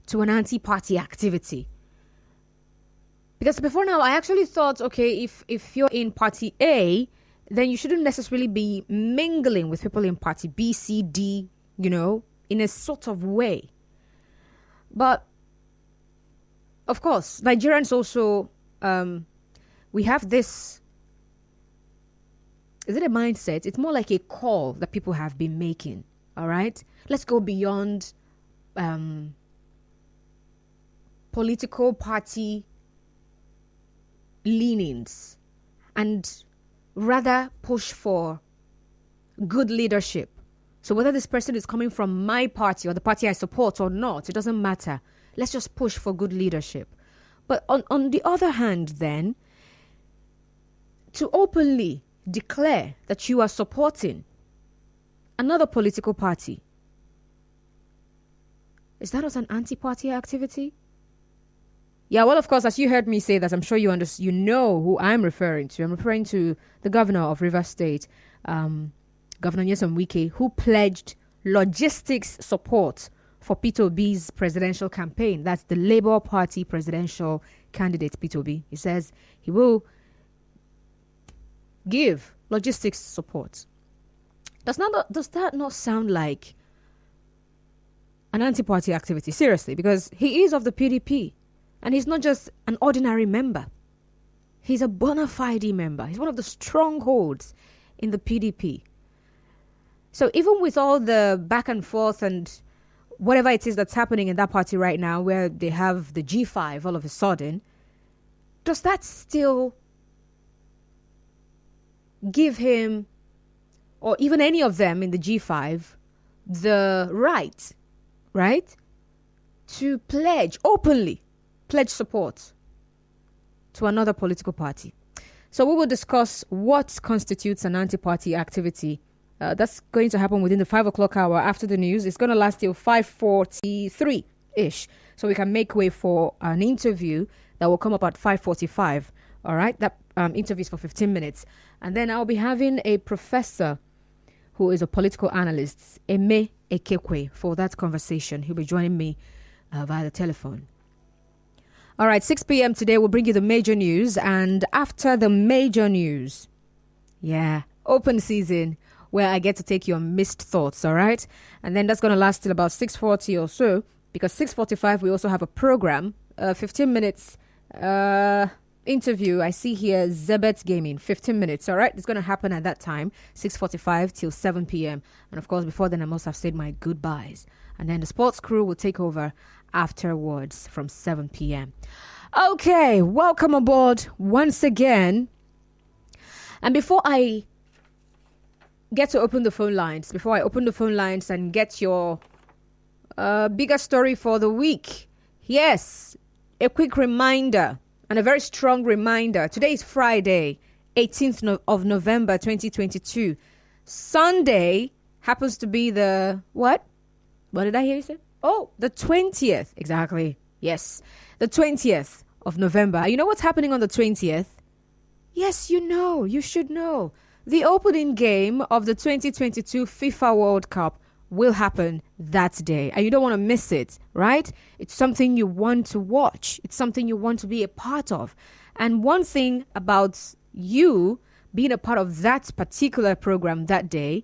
to an anti-party activity. Because before now, I actually thought, okay, if you're in party A, then you shouldn't necessarily be mingling with people in party B, C, D, in a sort of way. But, of course, Nigerians also, we have this, is it a mindset? It's more like a call that people have been making, all right? Let's go beyond political party leanings and rather push for good leadership. So whether this person is coming from my party or the party I support or not, it doesn't matter. Let's just push for good leadership. But on the other hand, then, to openly declare that you are supporting another political party, is that not an anti-party activity? Yeah, well, of course, as you heard me say that, I'm sure you know who I'm referring to. I'm referring to the governor of Rivers State, Governor Wike, who pledged logistics support for Peter Obi's presidential campaign. That's the Labour Party presidential candidate, Peter Obi. He says he will give logistics support. Does that not sound like an anti-party activity? Seriously, because he is of the PDP. And he's not just an ordinary member. He's a bona fide member. He's one of the strongholds in the PDP. So even with all the back and forth and whatever it is that's happening in that party right now, where they have the G5 all of a sudden, does that still give him, or even any of them in the G5, the right, to pledge support to another political party? So we will discuss what constitutes an anti-party activity. That's going to happen within the 5 o'clock hour after the news. It's going to last till 5:43-ish. So we can make way for an interview that will come up at 5:45. All right? That interview is for 15 minutes. And then I'll be having a professor who is a political analyst, Eme Ekekwe, for that conversation. He'll be joining me via the telephone. All right, 6 p.m. today, we'll bring you the major news. And after the major news, open season, where I get to take your missed thoughts, all right? And then that's going to last till about 6:40 or so, because 6:45, we also have a program, 15 minutes interview. I see here Zebet Gaming, 15 minutes, all right? It's going to happen at that time, 6:45 till 7 p.m. And of course, before then, I must have said my goodbyes. And then the sports crew will take over afterwards from 7 p.m. Okay, welcome aboard once again. And before I get to open the phone lines, and get your bigger story for the week, yes, a quick reminder and a very strong reminder. Today is Friday, 18th of November, 2022. Sunday happens to be the what? What did I hear you say? Oh, the 20th. Exactly. Yes, the 20th of November. You know what's happening on the 20th? Yes, you know. You should know. The opening game of the 2022 FIFA World Cup will happen that day. And you don't want to miss it, right? It's something you want to watch. It's something you want to be a part of. And one thing about you being a part of that particular program that day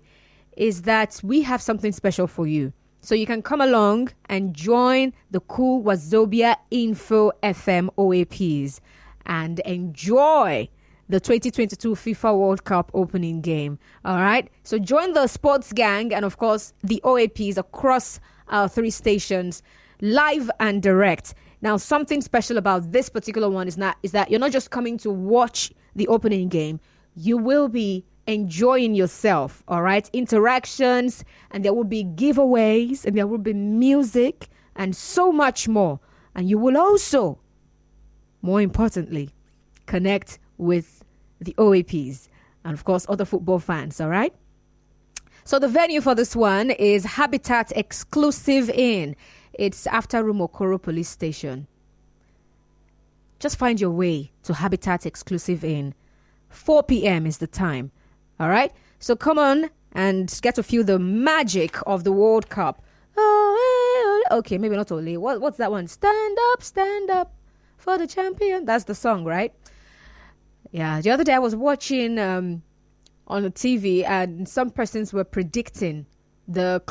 is that we have something special for you. So you can come along and join the cool Wazobia Info FM OAPs and enjoy the 2022 FIFA World Cup opening game. All right. So join the sports gang and, of course, the OAPs across our 3 stations, live and direct. Now, something special about this particular one is that you're not just coming to watch the opening game. You will be enjoying yourself, all right? Interactions, and there will be giveaways, and there will be music, and so much more. And you will also, more importantly, connect with the OAPs and, of course, other football fans, all right? So the venue for this one is Habitat Exclusive Inn. It's after Rumokoro Police Station. Just find your way to Habitat Exclusive Inn. 4 p.m. is the time. All right? So come on and get to feel the magic of the World Cup. Okay, maybe not Ole. What's that one? Stand up for the champion. That's the song, right? Yeah. The other day I was watching on the TV, and some persons were predicting the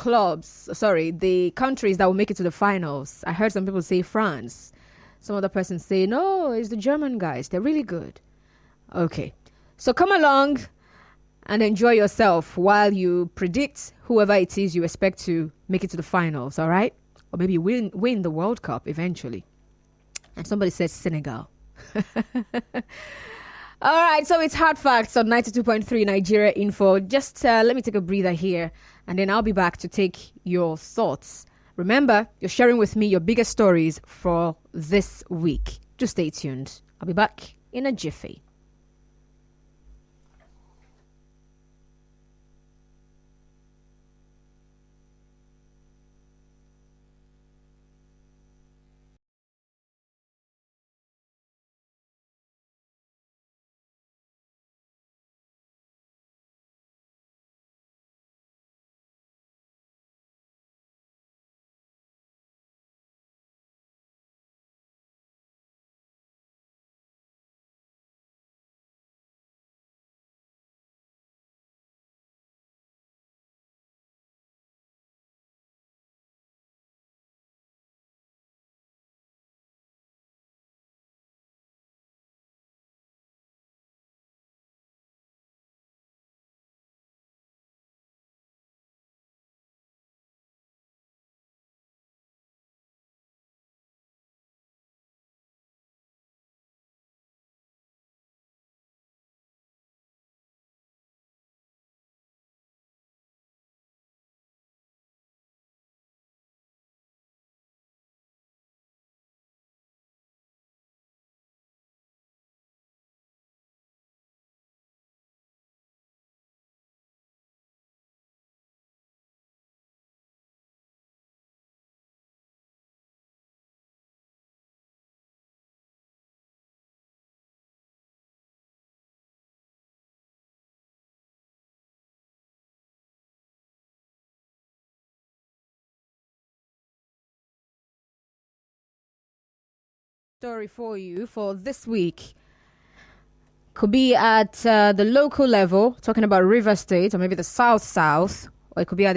countries that will make it to the finals. I heard some people say France. Some other persons say, no, it's the German guys. They're really good. Okay. So come along and enjoy yourself while you predict whoever it is you expect to make it to the finals, all right? Or maybe win the World Cup eventually. And somebody said Senegal. All right, so it's Hard Facts on 92.3 Nigeria Info. Just let me take a breather here, and then I'll be back to take your thoughts. Remember, you're sharing with me your biggest stories for this week. Just stay tuned. I'll be back in a jiffy. Story for you for this week could be at the local level, talking about River State, or maybe the South, or it could be at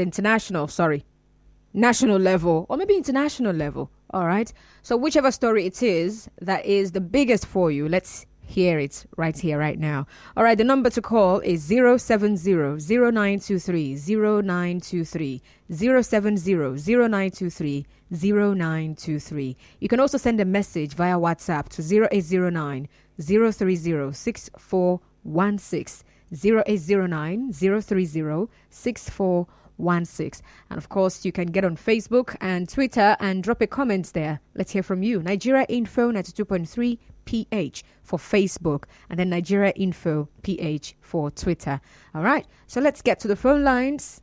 national level, or maybe international level. All right. So whichever story it is that is the biggest for you, let's hear it right here, right now. All right. The number to call is 070-0923-0923, 070-0923-0923. You can also send a message via WhatsApp to 0809 030 6416, 0809 030 6416. And of course, you can get on Facebook and Twitter and drop a comment there. Let's hear from you. Nigeria Info 92.3 PH for Facebook, and then Nigeria Info PH for Twitter. All right, so let's get to the phone lines.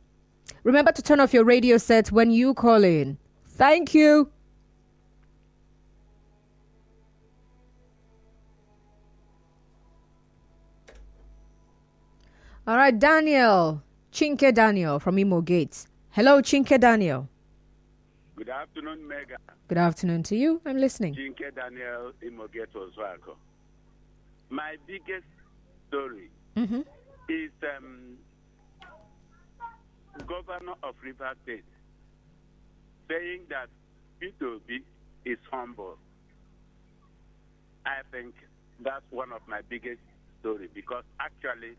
Remember to turn off your radio set when you call in. Thank you. All right, Chinke Daniel from Imo Gates. Hello, Chinke Daniel. Good afternoon, Mega. Good afternoon to you. I'm listening. Chinke Daniel, Imo Gates, Oswako. My biggest story is Governor of River State saying that P2B is humble. I think that's one of my biggest stories, because actually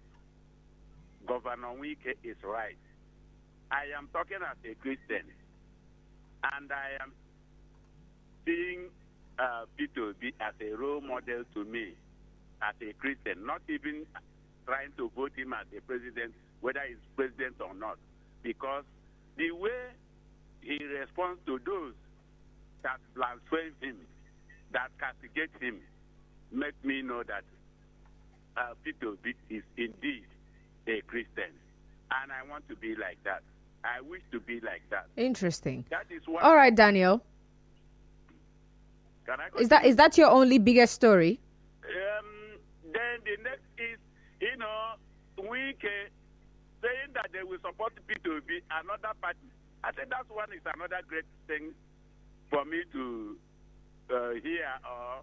Governor Wike is right. I am talking as a Christian, and I am seeing P2B as a role model to me as a Christian, not even trying to vote him as a president, whether he's president or not, because the way he responds to those that blaspheme him, that castigate him, make me know that P2B is indeed a Christian, and I want to be like that. I wish to be like that. Interesting. That is what. All right, Daniel. Can I is that your only biggest story? Then the next is, Wike saying that they will support P2B, another party. I think that one is another great thing for me to hear or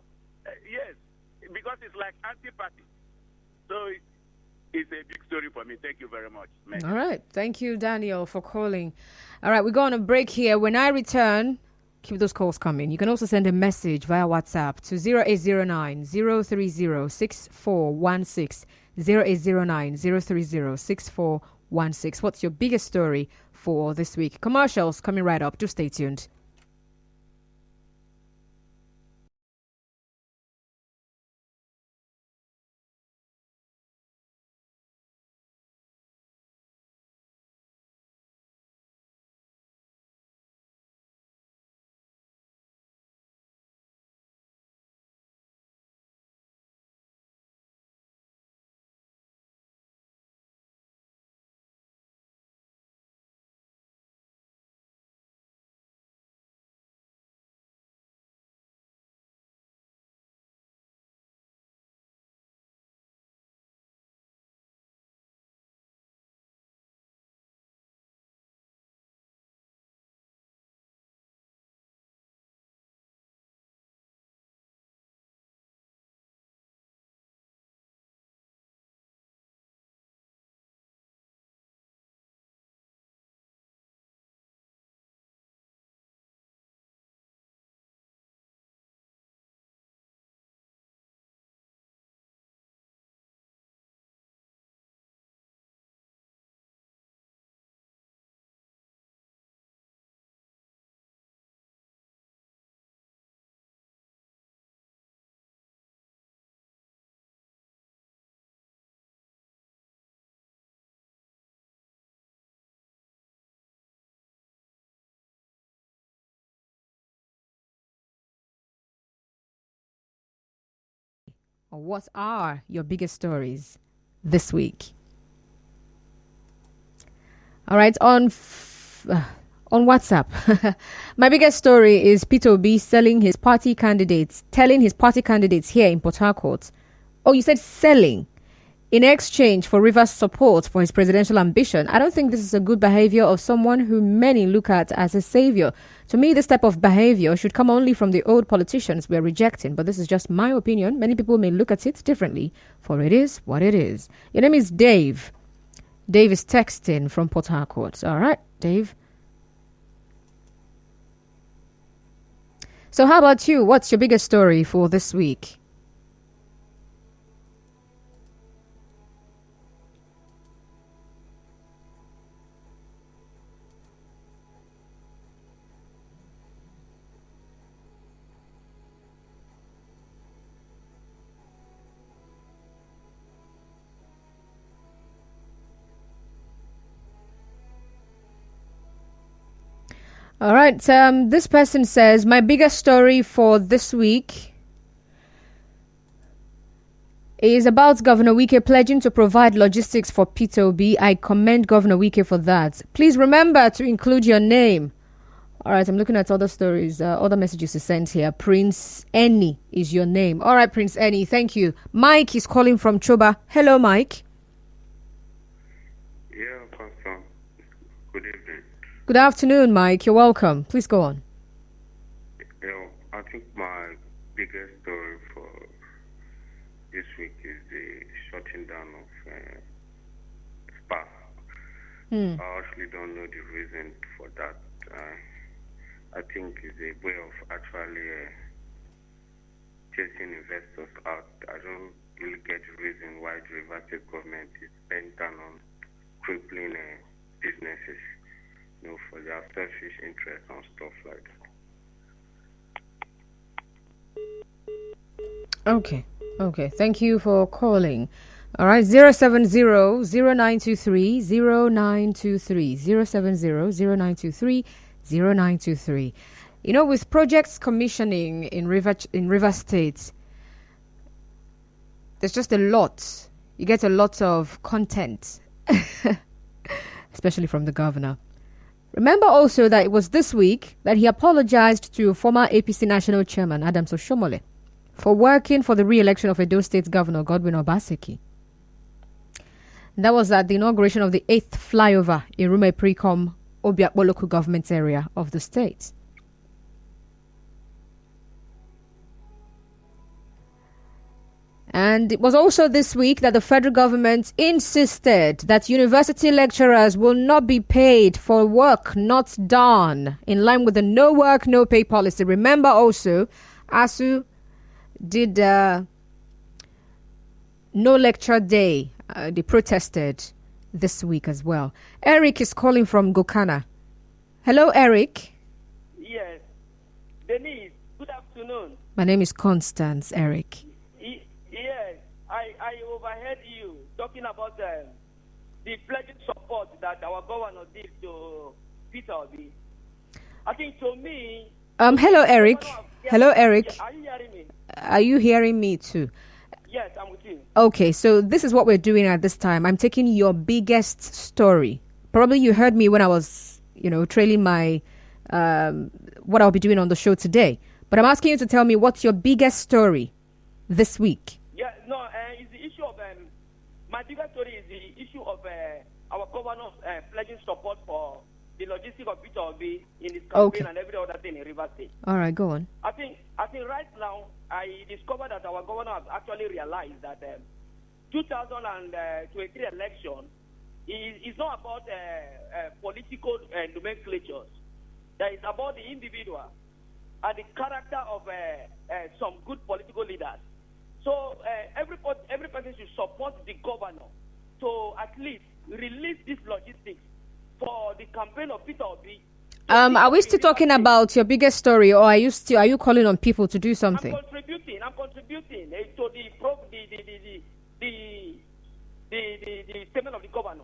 yes, because it's like antipathy. So it's a big story for me. Thank you very much. Man. All right. Thank you, Daniel, for calling. All right, we're going on a break here. When I return, keep those calls coming. You can also send a message via WhatsApp to 0809 030 6416. 0809 030 6416. What's your biggest story for this week? Commercials coming right up. Do stay tuned. What are your biggest stories this week? All right, on WhatsApp, my biggest story is Peter Obi telling his party candidates here in Port Harcourt. Oh, you said selling in exchange for Rivers' support for his presidential ambition. I don't think this is a good behavior of someone who many look at as a savior. To me, this type of behavior should come only from the old politicians we're rejecting, but this is just my opinion. Many people may look at it differently, for it is what it is. Your name is Dave. Dave is texting from Port Harcourt. All right, Dave. So how about you? What's your biggest story for this week? All right. This person says, my biggest story for this week is about Governor Wike pledging to provide logistics for Peter Obi. I commend Governor Wike for that. Please remember to include your name. All right. I'm looking at other stories, other messages you sent here. Prince Eni is your name. All right, Prince Eni. Thank you. Mike is calling from Choba. Hello, Mike. Yeah, Pastor. Good evening. Good afternoon, Mike. You're welcome. Please go on. Yeah, I think my biggest story for this week is the shutting down of SPA. I actually don't know the reason for that. I think it's a way of actually chasing investors out. I don't really get the reason why the Rivers State government is bent down on crippling businesses, for their selfish interests and stuff like that. Okay. Thank you for calling. All right, 070-0923-0923, 070-0923-0923. With projects commissioning in River State, there's just a lot. You get a lot of content, especially from the governor. Remember also that it was this week that he apologized to former APC National Chairman Adams Oshomole for working for the re-election of Edo State Governor Godwin Obaseki. That was at the inauguration of the 8th flyover in Rumuibekwe Obiakpo local government area of the state. And it was also this week that the federal government insisted that university lecturers will not be paid for work not done, in line with the no work, no pay policy. Remember also, ASU did no lecture day. They protested this week as well. Eric is calling from Gokana. Hello, Eric. Yes. Denise, good afternoon. My name is Constance, Eric. Yes, I overheard you talking about the pledging support that our governor did to Peter Obi. I think to me... Hello, Eric. Hello, Eric. Are you hearing me? Are you hearing me too? Yes, I'm with you. Okay, so this is what we're doing at this time. I'm taking your biggest story. Probably you heard me when I was, trailing my... what I'll be doing on the show today. But I'm asking you to tell me what's your biggest story this week. Yeah, no, it's the issue of my bigger story is the issue of our governor pledging support for the logistics of Peter Obi in his campaign and every other thing in Rivers State. All right, go on. I think right now I discovered that our governor has actually realized that 2023 election is not about political nomenclatures. That is about the individual and the character of some good political leaders. So every person should support the governor to at least release this logistics for the campaign of Peter Obi. Are we still talking about your biggest story, or are you calling on people to do something? I'm contributing to the statement of the governor.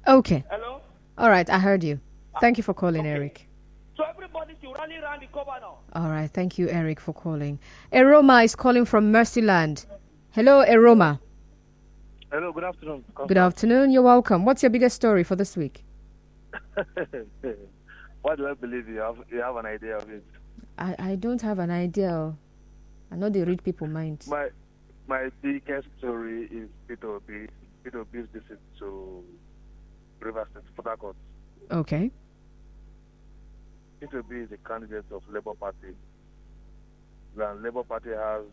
Okay. Hello. All right, I heard you. Thank you for calling, okay. Eric. So everybody should rally around the governor. All right. Thank you, Eric, for calling. Eroma is calling from Mercyland. Hello, Eroma. Hello, good afternoon. Good afternoon. You're welcome. What's your biggest story for this week? Why do I believe you have an idea of it? I don't have an idea. I know they read people's minds. My biggest story is Peter Obi's visit to Rivers State, Port Harcourt. Okay. Peter Obi is a candidate of Labour Party. The Labour Party has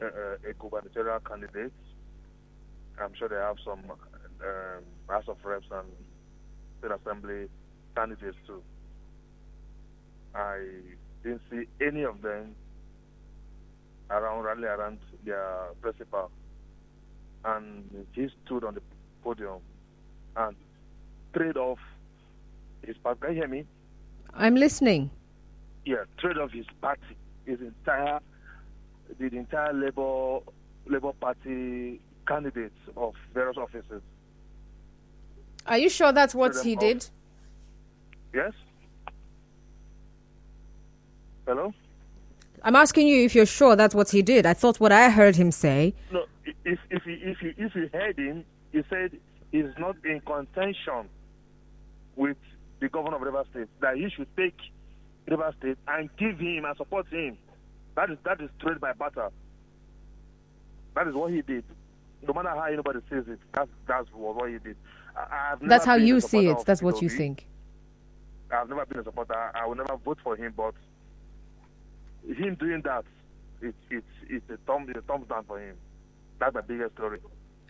a gubernatorial candidate. I'm sure they have some House of Reps and State Assembly candidates too. I didn't see any of them rally around their principal. And he stood on the podium and trade off his party. Can you hear me? I'm listening. Yeah, trade off his party, the entire Labour Party candidates of various offices. Are you sure that's what he did? Yes. Hello? I'm asking you if you're sure that's what he did. I thought what I heard him say. No, if you heard him, he said he's not in contention with the governor of Rivers State, that he should take Rivers State and give him and support him. That is trade by barter. That is what he did. No matter how anybody says it, that's what he did. That's how you see it. That's what you think. I've never been a supporter. I will never vote for him, but him doing that, it's a thumbs down for him. That's my biggest story.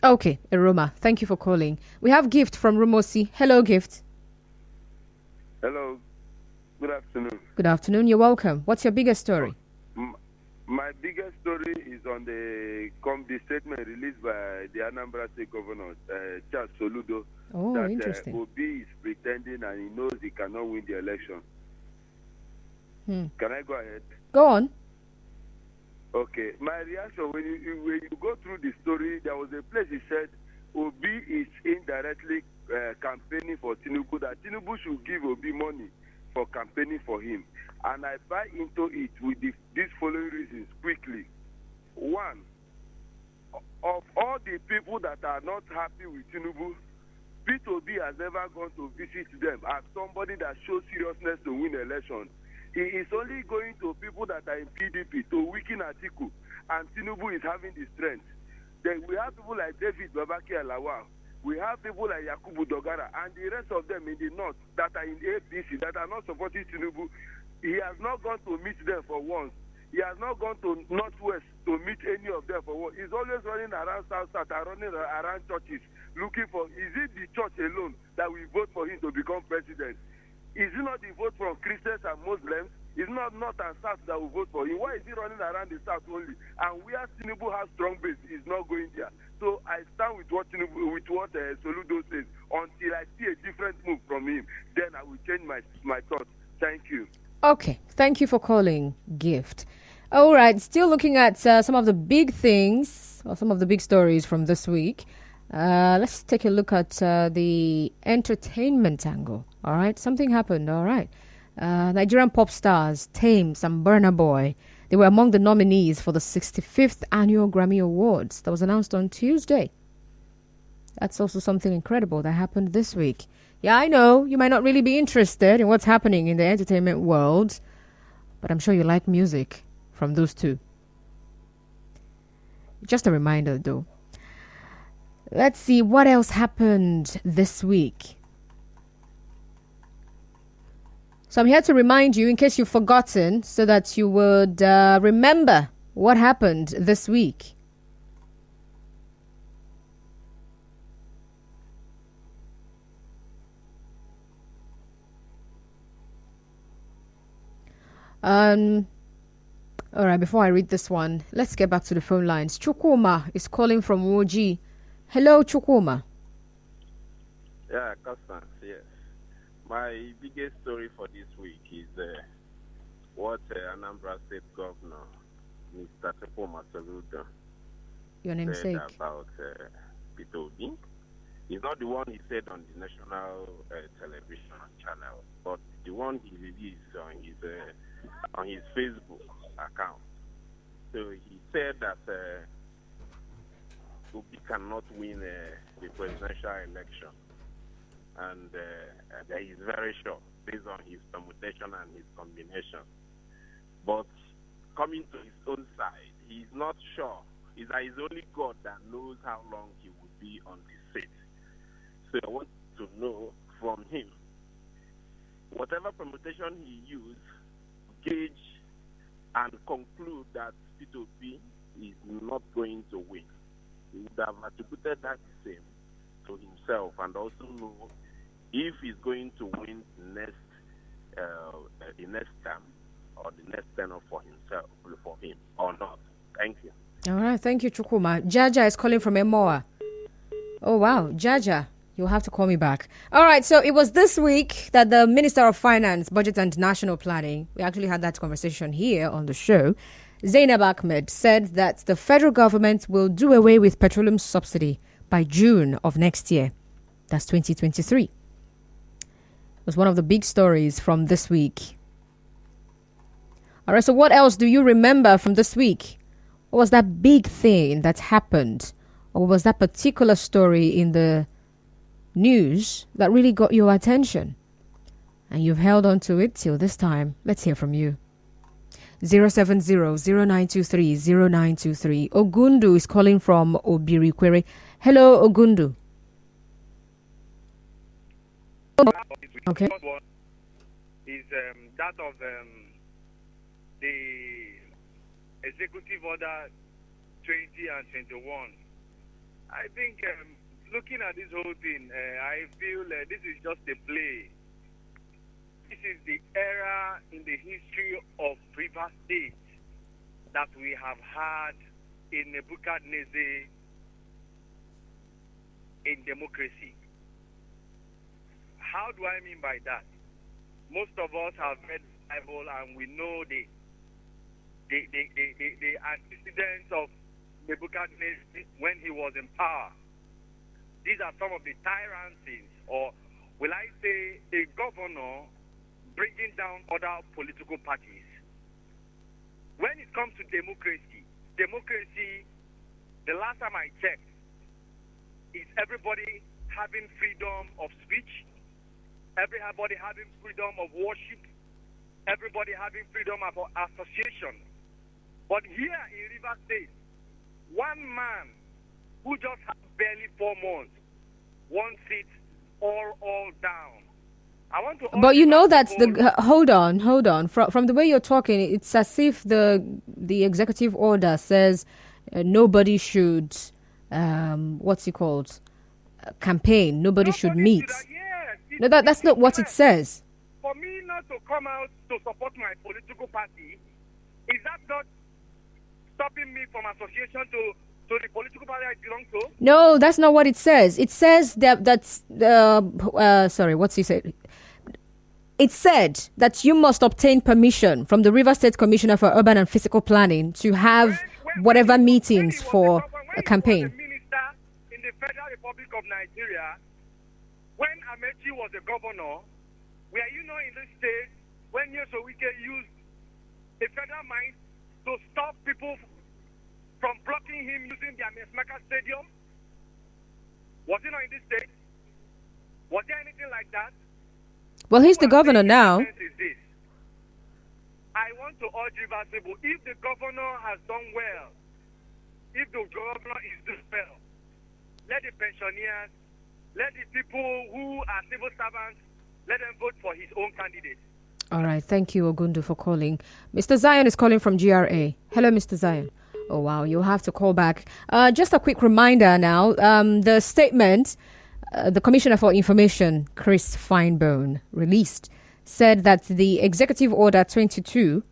Okay, Eroma, thank you for calling. We have Gift from Rumosi. Hello, Gift. Hello. Good afternoon. Good afternoon. You're welcome. What's your biggest story? My biggest story is on the statement released by the Anambra State Governor, Charles Soludo, that interesting. Obi is pretending and he knows he cannot win the election. Can I go ahead? Go on. Okay. My reaction, when you go through the story, there was a place he said Obi is indirectly campaigning for Tinubu, that Tinubu should give Obi money for campaigning for him. And I buy into it with these following reasons quickly. One, of all the people that are not happy with Tinubu, Peter Obi has never gone to visit them as somebody that shows seriousness to win election. He is only going to people that are in PDP to weaken Atiku, and Tinubu is having the strength. Then we have people like David Babaki Alawa. We have people like Yakubu Dogara and the rest of them in the north that are in APC that are not supporting Tinubu. He has not gone to meet them for once. He has not gone to Northwest to meet any of them for work. He's always running around South and running around churches looking for, is it the church alone that will vote for him to become president? Is it not the vote from Christians and Muslims? Is it not North and South that will vote for him? Why is he running around the South only? And where Tinubu has strong base, is not going there. So I stand with what Soludo says. Until I see a different move from him, then I will change my thoughts. Thank you. Okay, thank you for calling, Gift. All right, still looking at some of the big things, or some of the big stories from this week. Let's take a look at the entertainment angle. All right, something happened. All right. Nigerian pop stars Thames and Burna Boy, they were among the nominees for the 65th Annual Grammy Awards that was announced on Tuesday. That's also something incredible that happened this week. Yeah, I know you might not really be interested in what's happening in the entertainment world, but I'm sure you like music from those two. Just a reminder, though. Let's see what else happened this week. So I'm here to remind you, in case you've forgotten, so that you would remember what happened this week. All right, before I read this one, let's get back to the phone lines. Chukwuma is calling from Woji. Hello, Chukwuma. Yeah, Constance, yes. My biggest story for this week is what Anambra State Governor, Mr. Tepoma Soludo, Your namesake. said about Peter Obi. He's not the one he said on the national television channel, but the one he released on his Facebook account. So he said that Obi cannot win the presidential election, and that he's very sure based on his permutation and his combination. But coming to his own side, he's not sure. It's only God that knows how long he will be on the seat. So I want to know from him, whatever permutation he used, gauge and conclude that Peter Obi is not going to win. He would have attributed that same to himself and also know if he's going to win the next term or the next tenure for himself, for him or not. Thank you. All right, thank you, Chukuma. Jaja is calling from Emoa. Oh, wow. Jaja, you'll have to call me back. All right, so it was this week that the Minister of Finance, Budget and National Planning, we actually had that conversation here on the show, Zainab Ahmed, said that the federal government will do away with petroleum subsidy by June of next year. That's 2023. It was one of the big stories from this week. All right, so what else do you remember from this week? What was that big thing that happened? Or was that particular story in the news that really got your attention? And you've held on to it till this time. Let's hear from you. 070-0923-0923. Ogundu is calling from Obirikwere. Hello, Ogundu. Okay. Is that of the Executive Order 20 and 21. I think looking at this whole thing, I feel this is just a play. This is the era in the history of River State that we have had in Nebuchadnezzar in democracy. How do I mean by that? Most of us have read the Bible and we know the antecedents of Nebuchadnezzar when he was in power. These are some of the tyrannies, or will I say a governor bringing down other political parties. When it comes to democracy, the last time I checked, is everybody having freedom of speech, everybody having freedom of worship, everybody having freedom of association. But here in River State, one man who just had barely 4 months wants it all down. I want to. But you know that hold on. From the way you're talking, it's as if the executive order says nobody should what's it called? Campaign. Nobody should meet. No, that's not what it says. For me not to come out to support my political party, is that not stopping me from association to the political party I belong to? No, that's not what it says. It says sorry, what's he said? It said that you must obtain permission from the River State Commissioner for Urban and Physical Planning to have whatever meetings for a campaign. When he was the minister in the Federal Republic of Nigeria, when Amechi was the governor, were you not in this state when Wike used the federal mines to stop people from blocking him using the Amesmaka Stadium? Was he not in this state? Was there anything like that? Well, he's the governor now. I want to urge Reversible, if the governor has done well, if the governor is doing well, let the pensioners, let the people who are civil servants, let them vote for his own candidate. All right. Thank you, Ogundu, for calling. Mr. Zion is calling from GRA. Hello, Mr. Zion. Oh, wow. You'll have to call back. Just a quick reminder now. The statement the Commissioner for Information, Chris Finebone, released said that the Executive Order 22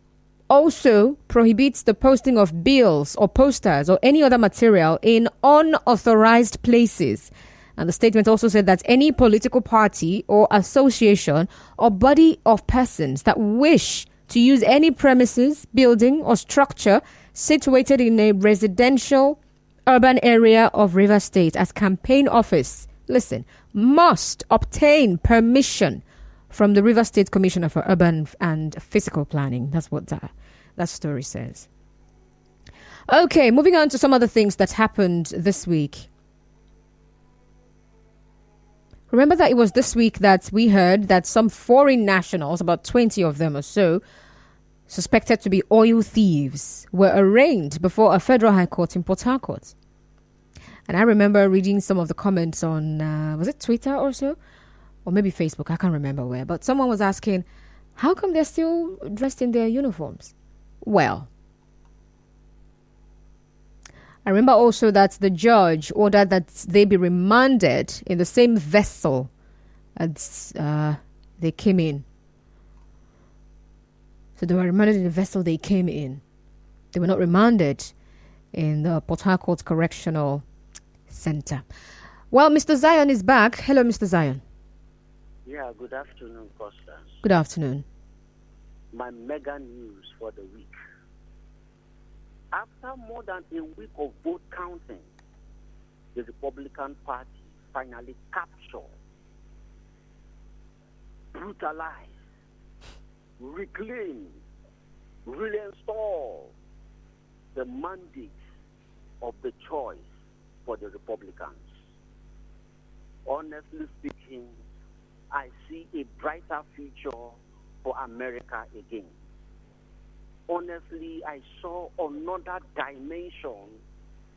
also prohibits the posting of bills or posters or any other material in unauthorized places. And the statement also said that any political party or association or body of persons that wish to use any premises, building or structure situated in a residential urban area of River State as campaign office, must obtain permission from the River State Commissioner for Urban and Physical Planning. That's what that story says. Okay, moving on to some other things that happened this week. Remember that it was this week that we heard that some foreign nationals, about 20 of them or so, suspected to be oil thieves, were arraigned before a federal high court in Port Harcourt. And I remember reading some of the comments on, was it Twitter or so? Or maybe Facebook, I can't remember where. But someone was asking, how come they're still dressed in their uniforms? Well, I remember also that the judge ordered that they be remanded in the same vessel as they came in. So they were remanded in the vessel they came in. They were not remanded in the Port Harcourt Correctional Center. Well, Mr. Zion is back. Hello, Mr. Zion. Yeah, good afternoon, Constance. Good afternoon. My mega news for the week. After more than a week of vote counting, the Republican Party finally captured, brutalized, reclaimed, reinstalled the mandate of the choice for the Republicans. Honestly speaking, I see a brighter future for America again. Honestly, I saw another dimension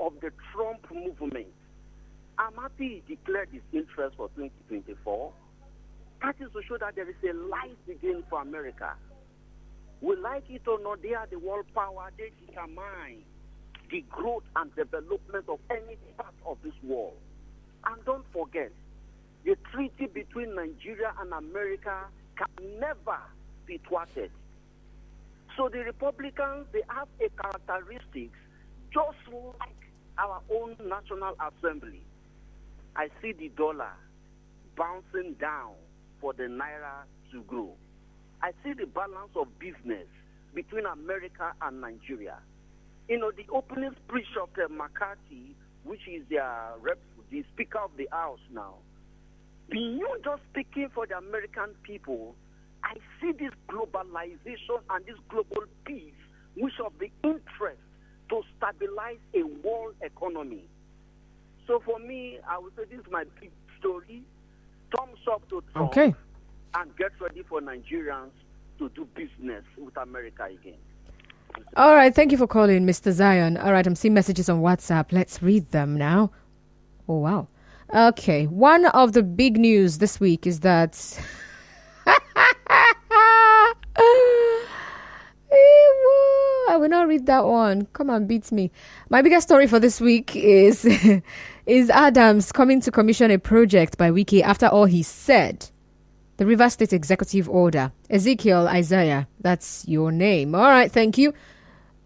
of the Trump movement. I'm happy he declared his interest for 2024. That is to show that there is a light again for America. We like it or not, they are the world power. They determine the growth and development of any part of this world. And don't forget, the treaty between Nigeria and America can never be thwarted. So the Republicans, they have a characteristics just like our own National Assembly. I see the dollar bouncing down for the naira to grow. I see the balance of business between America and Nigeria. You know, the opening speech of McCarthy, which is the Speaker of the House now, beyond just speaking for the American people, I see this globalization and this global peace, which of the interest to stabilize a world economy. So for me, I would say this is my big story. Thumbs up to Trump. Okay. And get ready for Nigerians to do business with America again. All right. Thank you for calling, Mr. Zion. All right. I'm seeing messages on WhatsApp. Let's read them now. Oh, wow. Okay. One of the big news this week is that will not read that one. Come and beat me. My biggest story for this week is is Adams coming to commission a project by Wike after all he said. The Rivers State Executive Order. Ezekiel Isaiah, that's your name. All right, thank you.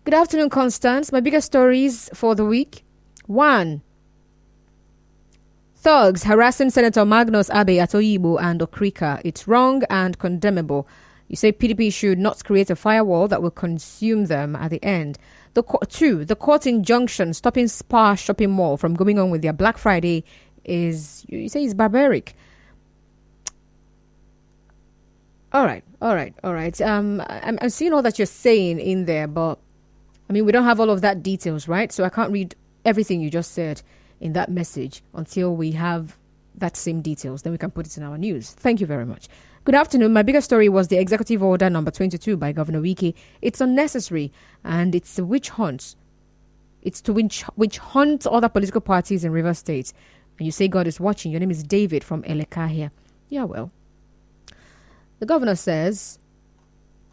Good afternoon, Constance. My biggest stories for the week. 1. Thugs harassing Senator Magnus Abe at Oyibo and Okrika. It's wrong and condemnable. You say PDP should not create a firewall that will consume them at the end. 2. The court injunction stopping Spar shopping mall from going on with their Black Friday is, you say, is barbaric. All right. I'm seeing all that you're saying in there, but I mean, we don't have all of that details, right? So I can't read everything you just said in that message until we have that same details. Then we can put it in our news. Thank you very much. Good afternoon. My biggest story was the Executive Order number 22 by Governor Wike. It's unnecessary and it's a witch hunt. It's to witch hunt other political parties in Rivers State. And you say God is watching. Your name is David from Elekahia. Yeah, well. The governor says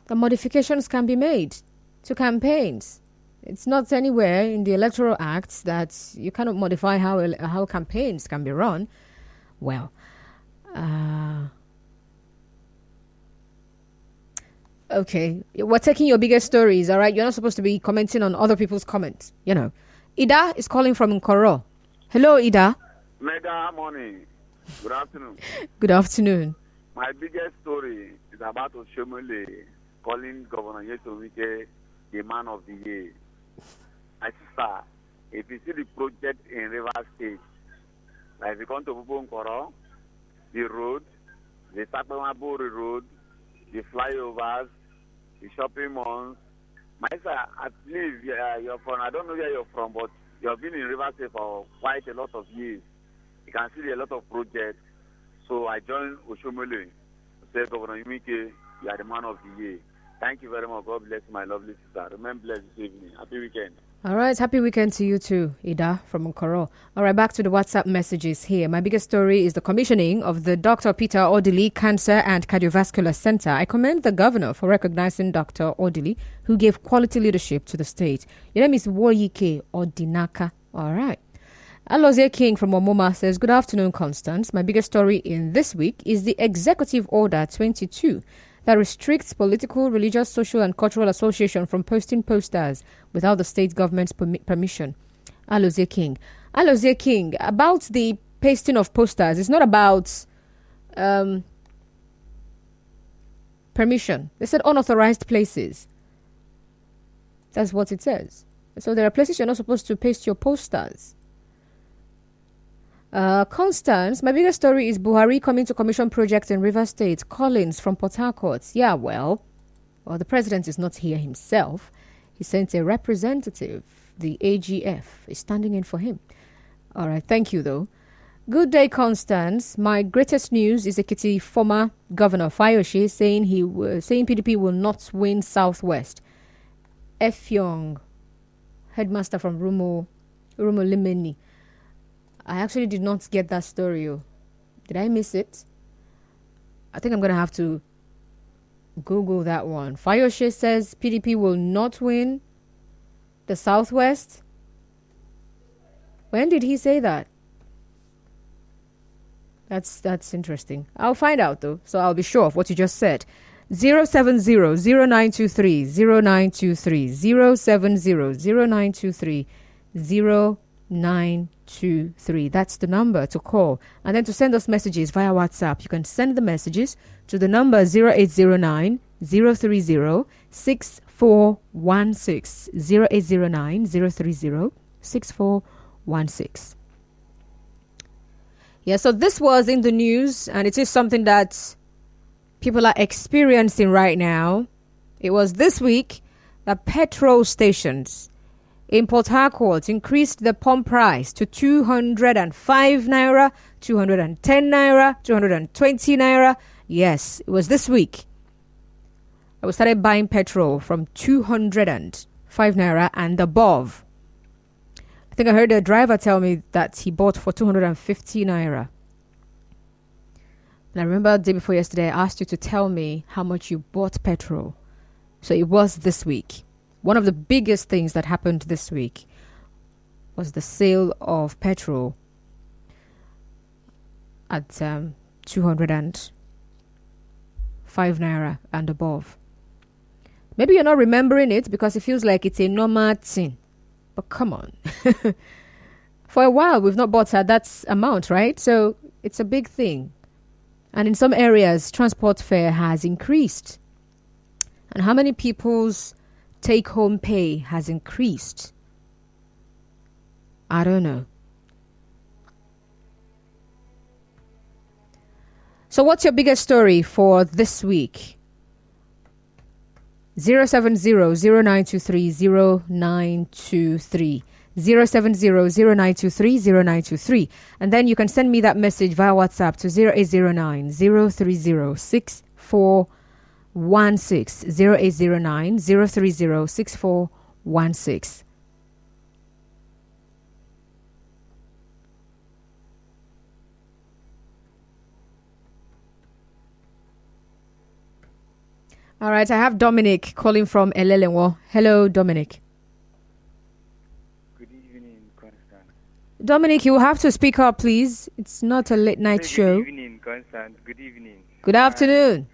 that modifications can be made to campaigns. It's not anywhere in the Electoral Act that you cannot modify how campaigns can be run. Well, okay, we're taking your biggest stories, all right? You're not supposed to be commenting on other people's comments, you know. Ida is calling from Nkoro. Hello, Ida. Mega morning. Good afternoon. Good afternoon. My biggest story is about Oshomole calling Governor Nyesom Wike the man of the year. My sister, if you see the project in River State, like if you come to Nkoro, the road, the Takpamabori road, the flyovers, the shopping malls. My sister, I believe you're from, I don't know where you're from, but you have been in River State for quite a lot of years. You can see a lot of projects. So I joined Oshomole to say, Governor Wike, you are the man of the year. Thank you very much. God bless my lovely sister. Remember, blessed this evening. Happy weekend. All right. Happy weekend to you too, Ida from Nkoro. All right. Back to the WhatsApp messages here. My biggest story is the commissioning of the Dr. Peter Odili Cancer and Cardiovascular Center. I commend the governor for recognizing Dr. Odili, who gave quality leadership to the state. Your name is Wike Odinaka. All right. Alozie King from Omoma says, good afternoon, Constance. My biggest story in this week is the Executive Order 22 that restricts political, religious, social, and cultural association from posting posters without the state government's permission. Alozie King. Alozie King, about the pasting of posters, it's not about permission. They said unauthorized places. That's what it says. So there are places you're not supposed to paste your posters. Constance, my biggest story is Buhari coming to commission project in River State. Collins from Port Harcourt. Yeah, well, the president is not here himself. He sent a representative. The AGF is standing in for him. All right, thank you, though. Good day, Constance. My greatest news is Ekiti former Governor Fayoshe saying PDP will not win Southwest. Efyong, headmaster from Rumuibekwe. I actually did not get that story. Did I miss it? I think I'm going to have to Google that one. Fayoshe says PDP will not win the Southwest. When did he say that? That's interesting. I'll find out, though, so I'll be sure of what you just said. 070-0923-0923 070-0923-0923. That's the number to call. And then to send us messages via WhatsApp, you can send the messages to the number 0809 030 6416. 0809 030 6416. Yeah, so this was in the news, and it is something that people are experiencing right now. It was this week that petrol stations in Port Harcourt increased the pump price to 205 naira, 210 naira, 220 naira. Yes, it was this week. I started buying petrol from 205 naira and above. I think I heard a driver tell me that he bought for 250 naira. And I remember the day before yesterday, I asked you to tell me how much you bought petrol. So it was this week. one of the biggest things that happened this week was the sale of petrol at 205 naira and above. Maybe you're not remembering it because it feels like it's a normal thing. But come on. For a while, we've not bought at that amount, right? So it's a big thing. And in some areas, transport fare has increased. And how many people's take-home pay has increased? I don't know. So what's your biggest story for this week? 070-0923-0923. 070-0923-0923. And then you can send me that message via WhatsApp to 0809-030-6416. 0809-030-6416. All right, I have Dominic calling from Elelenwo. Hello, Dominic. Good evening, Constant. Dominic, you will have to speak up, please. It's not a late night show. Good evening, Constant. Good evening. Good afternoon.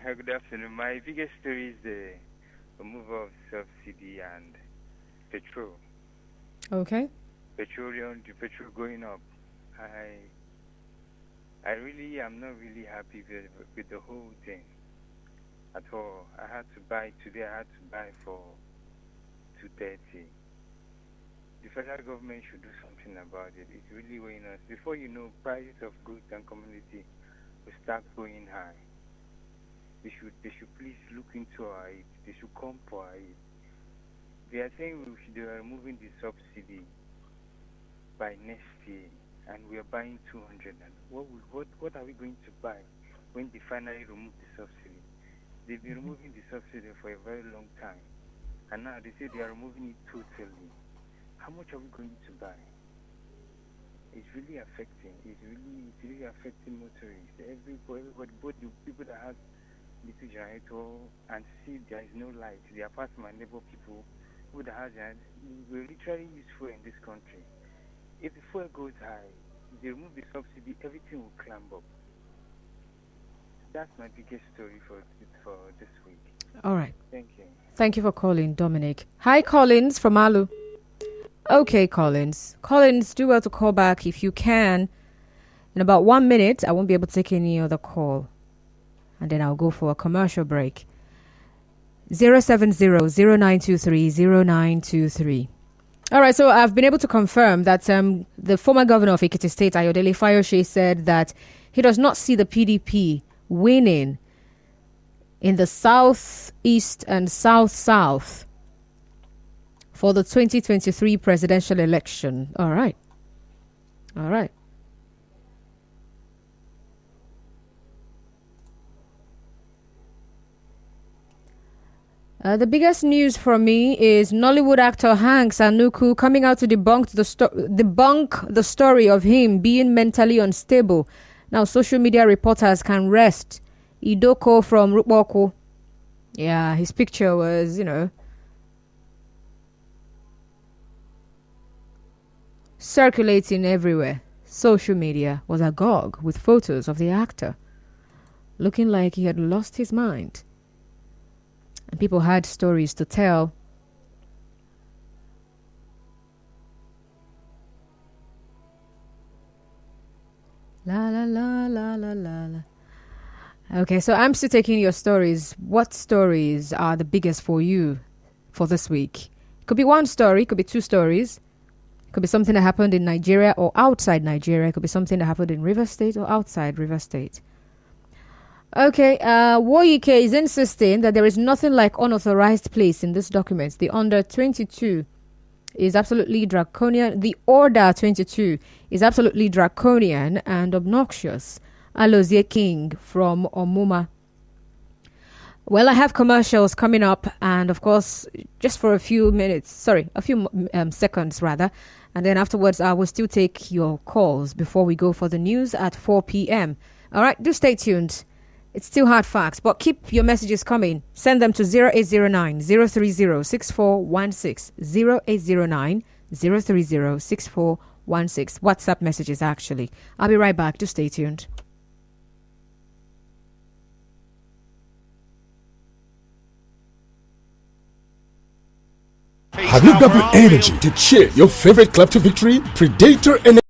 Good afternoon. My biggest story is the removal of subsidy and petrol. Okay. The petrol going up. I really am not really happy with the whole thing at all. I had to buy for 230. The federal government should do something about it. It's really weighing us. Before you know, prices of goods and commodity will start going high. They should please look into our aid. They should come for our aid. They are saying they are removing the subsidy by next year, and we are buying 200. And what are we going to buy when they finally remove the subsidy? They've been removing the subsidy for a very long time, and now they say they are removing it totally. How much are we going to buy? It's really affecting. It's really affecting motorists. Everybody, both the people that have little generator and see there is no light. The apartment neighbor people who that have generator, we literally use fuel in this country. If the fuel goes high, if they remove the subsidy, everything will climb up. That's my biggest story for this week. All right. Thank you. Thank you for calling, Dominic. Hi, Collins from Alu. Okay, Collins. Collins, do well to call back if you can. In about 1 minute, I won't be able to take any other call. And then I'll go for a commercial break. 070-0923-0923. All right, so I've been able to confirm that the former governor of Ekiti State, Ayodele Fayose, said that he does not see the PDP winning in the southeast and south-south for the 2023 presidential election. All right. The biggest news for me is Nollywood actor Hanks Anuku coming out to debunk the story of him being mentally unstable. Now, social media reporters can rest. Idoko from Rumuibekwe. Yeah, his picture was, circulating everywhere. Social media was agog with photos of the actor looking like he had lost his mind. And people had stories to tell. La la la la la la la. Okay, so I'm still taking your stories. What stories are the biggest for you for this week? Could be one story, could be two stories. Could be something that happened in Nigeria or outside Nigeria. It could be something that happened in River State or outside River State. Okay, Wike is insisting that there is nothing like unauthorized place in this document. The under 22 is absolutely draconian. The order 22 is absolutely draconian and obnoxious. Alozie King from Omuma. Well, I have commercials coming up, and of course, just for a few seconds rather. And then afterwards, I will still take your calls before we go for the news at 4 p.m. All right, do stay tuned. It's still hard facts, but keep your messages coming. Send them to 0809 030 6416. 0809 030 6416. WhatsApp messages, actually. I'll be right back. Just stay tuned. Have you got the energy to cheer your favorite club to victory? Predator Energy